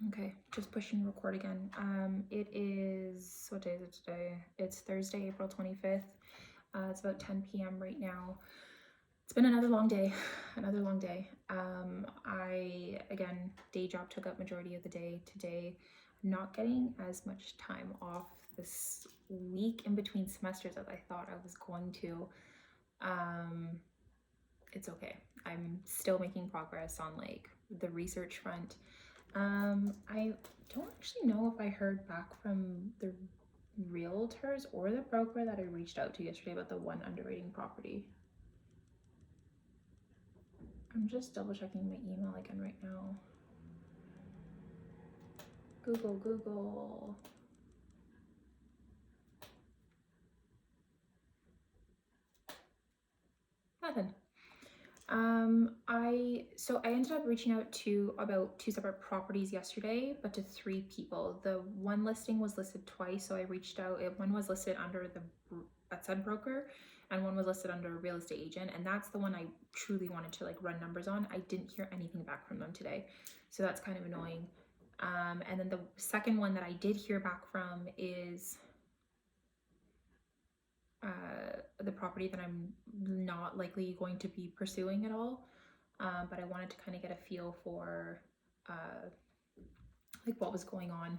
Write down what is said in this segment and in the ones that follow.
Okay, just pushing record again. It is, what day is it today? It's Thursday, April 25th. It's about 10 p.m. right now. It's been another long day, another long day. Again, day job took up majority of the day today. I'm not getting as much time off this week in between semesters as I thought I was going to. It's okay. I'm still making progress on like the research front. I don't actually know if I heard back from the realtors or the broker that I reached out to yesterday about the one underwriting property. I'm just double checking my email again right now. Google. Nothing. I ended up reaching out to about 2 separate properties yesterday, but to 3 people. The one listing was listed twice, so I reached out. One was listed under that said broker, and one was listed under a real estate agent, and that's the one I truly wanted to like run numbers on. I didn't hear anything back from them today, so that's kind of annoying. And then the second one that I did hear back from is the property that I'm not likely going to be pursuing at all, but I wanted to kind of get a feel for like what was going on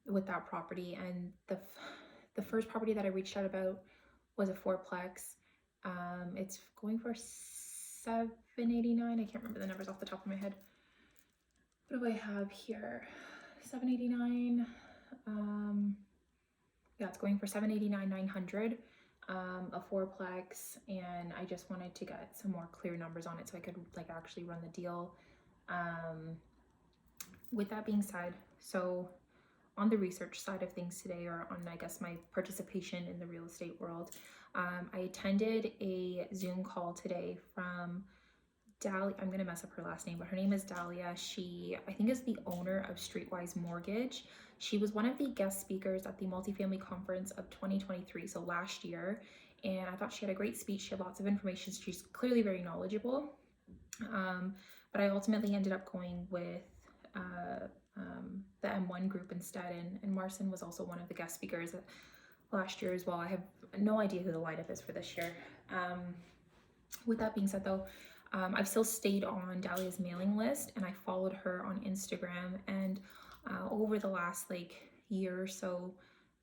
with that property. And the first property that I reached out about was a fourplex. It's going for $789. I can't remember the numbers off the top of my head. What do I have here? $789. Yeah, it's going for $789,900, a fourplex, and I just wanted to get some more clear numbers on it so I could like actually run the deal. With that being said, so on the research side of things today, or on I guess my participation in the real estate world, I attended a Zoom call today from Dahlia. I'm gonna mess up her last name, but her name is Dahlia. She, I think, is the owner of Streetwise Mortgage. She was one of the guest speakers at the multifamily conference of 2023, so last year, and I thought she had a great speech. She had lots of information. She's clearly very knowledgeable, but I ultimately ended up going with the M1 group instead, and Marcin was also one of the guest speakers last year as well. I have no idea who the lineup is for this year. With that being said though, I've still stayed on Dahlia's mailing list, and I followed her on Instagram, and over the last like year or so,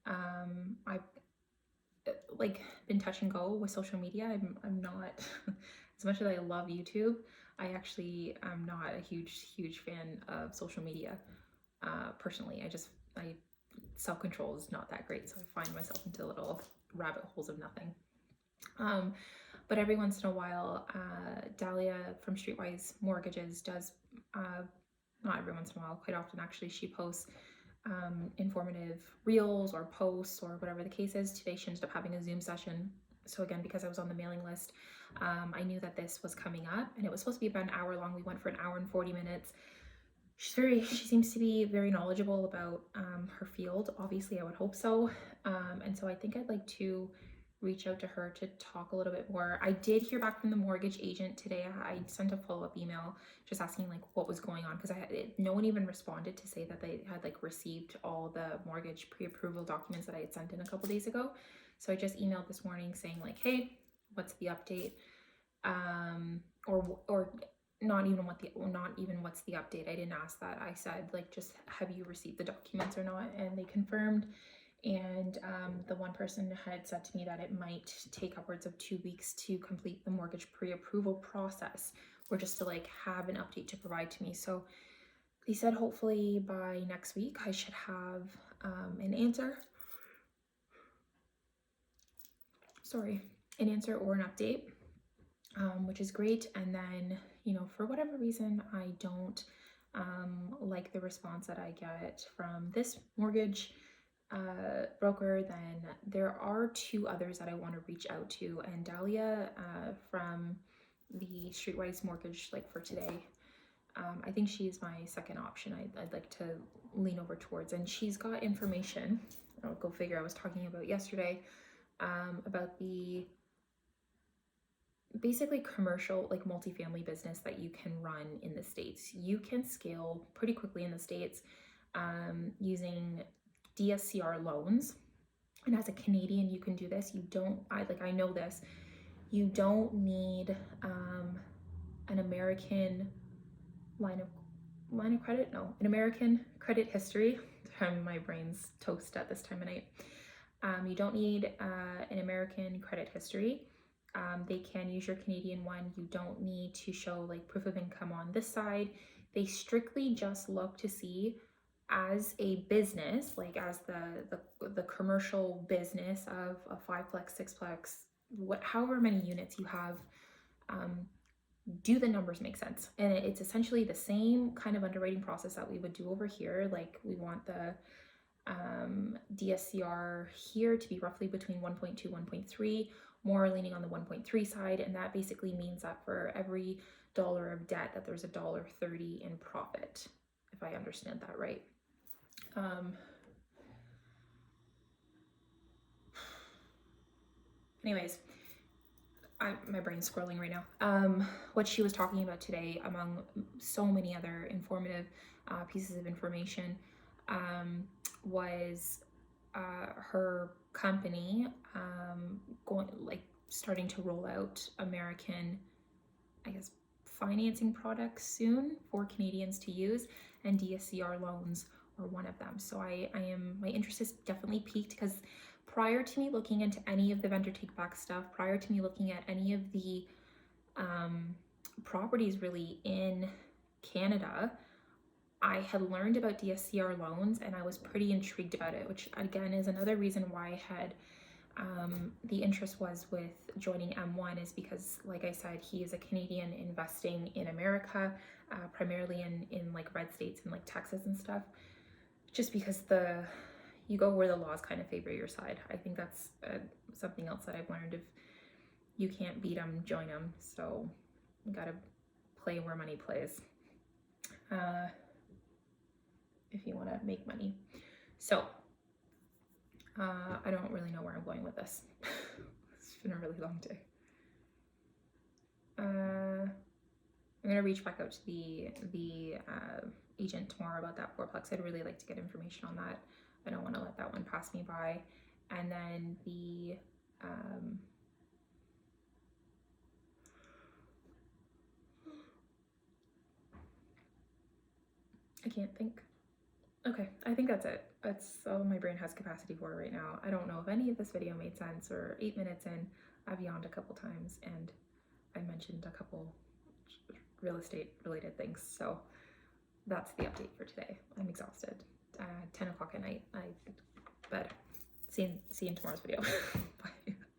I've like been touch and go with social media. I'm not as much as I love YouTube, I actually am not a huge fan of social media. Personally, I self-control is not that great, so I find myself into little rabbit holes of nothing. But every once in a while, Dahlia from Streetwise Mortgages does, not every once in a while, quite often actually, she posts informative reels or posts or whatever the case is. Today she ended up having a Zoom session. So again, because I was on the mailing list, I knew that this was coming up, and it was supposed to be about an hour long. We went for an hour and 40 minutes. She seems to be very knowledgeable about her field. Obviously, I would hope so. And so I think I'd like to reach out to her to talk a little bit more. I did hear back from the mortgage agent today. I sent a follow-up email just asking like what was going on, because no one even responded to say that they had like received all the mortgage pre-approval documents that I had sent in a couple days ago. So I just emailed this morning saying like, hey, what's the update? Or not even what's the update. I didn't ask that. I said like, just have you received the documents or not? And they confirmed. And the one person had said to me that it might take upwards of 2 weeks to complete the mortgage pre-approval process, or just to like have an update to provide to me. So they said hopefully by next week I should have an answer or an update, which is great. And then, you know, for whatever reason I don't like the response that I get from this mortgage broker, then there are 2 others that I want to reach out to. And Dahlia from the Streetwise Mortgage, like for today, I think she's my second option. I'd like to lean over towards, and she's got information, I'll go figure, I was talking about yesterday about the basically commercial, like multifamily business that you can run in the States. You can scale pretty quickly in the States using DSCR loans. And as a Canadian, you can do this. You don't, I know this, you don't need an American line of credit. No, an American credit history. My brain's toast at this time of night. You don't need an American credit history. They can use your Canadian one. You don't need to show like proof of income on this side. They strictly just look to see, as a business, like as the commercial business of a 5-plex, 6-plex, however many units you have, do the numbers make sense? And it's essentially the same kind of underwriting process that we would do over here. Like we want the DSCR here to be roughly between 1.2, 1.3, more leaning on the 1.3 side. And that basically means that for every dollar of debt, that there's $1.30 in profit, if I understand that right. Anyways, my brain's scrolling right now. What she was talking about today, among so many other informative pieces of information, was her company starting to roll out American, I guess, financing products soon for Canadians to use, and DSCR loans are one of them. So my interest is definitely piqued, because prior to me looking into any of the vendor take back stuff, prior to me looking at any of the properties really in Canada, I had learned about DSCR loans and I was pretty intrigued about it, which again is another reason why I had the interest was with joining M1, is because, like I said, he is a Canadian investing in America, primarily in like red states and like Texas and stuff, just because you go where the laws kind of favor your side. I think that's something else that I've learned. If you can't beat them, join them. So you gotta play where money plays if you want to make money. So I don't really know where I'm going with this. It's been a really long day. I'm gonna reach back out to the agent tomorrow about that 4-plex. I'd really like to get information on that. I don't want to let that one pass me by. And then the I can't think. Okay, I think that's it. That's all my brain has capacity for right now. I don't know if any of this video made sense, or 8 minutes in, I've yawned a couple times and I mentioned a couple real estate related things. So that's the update for today. I'm exhausted. 10 o'clock at night. Bed. See you in tomorrow's video.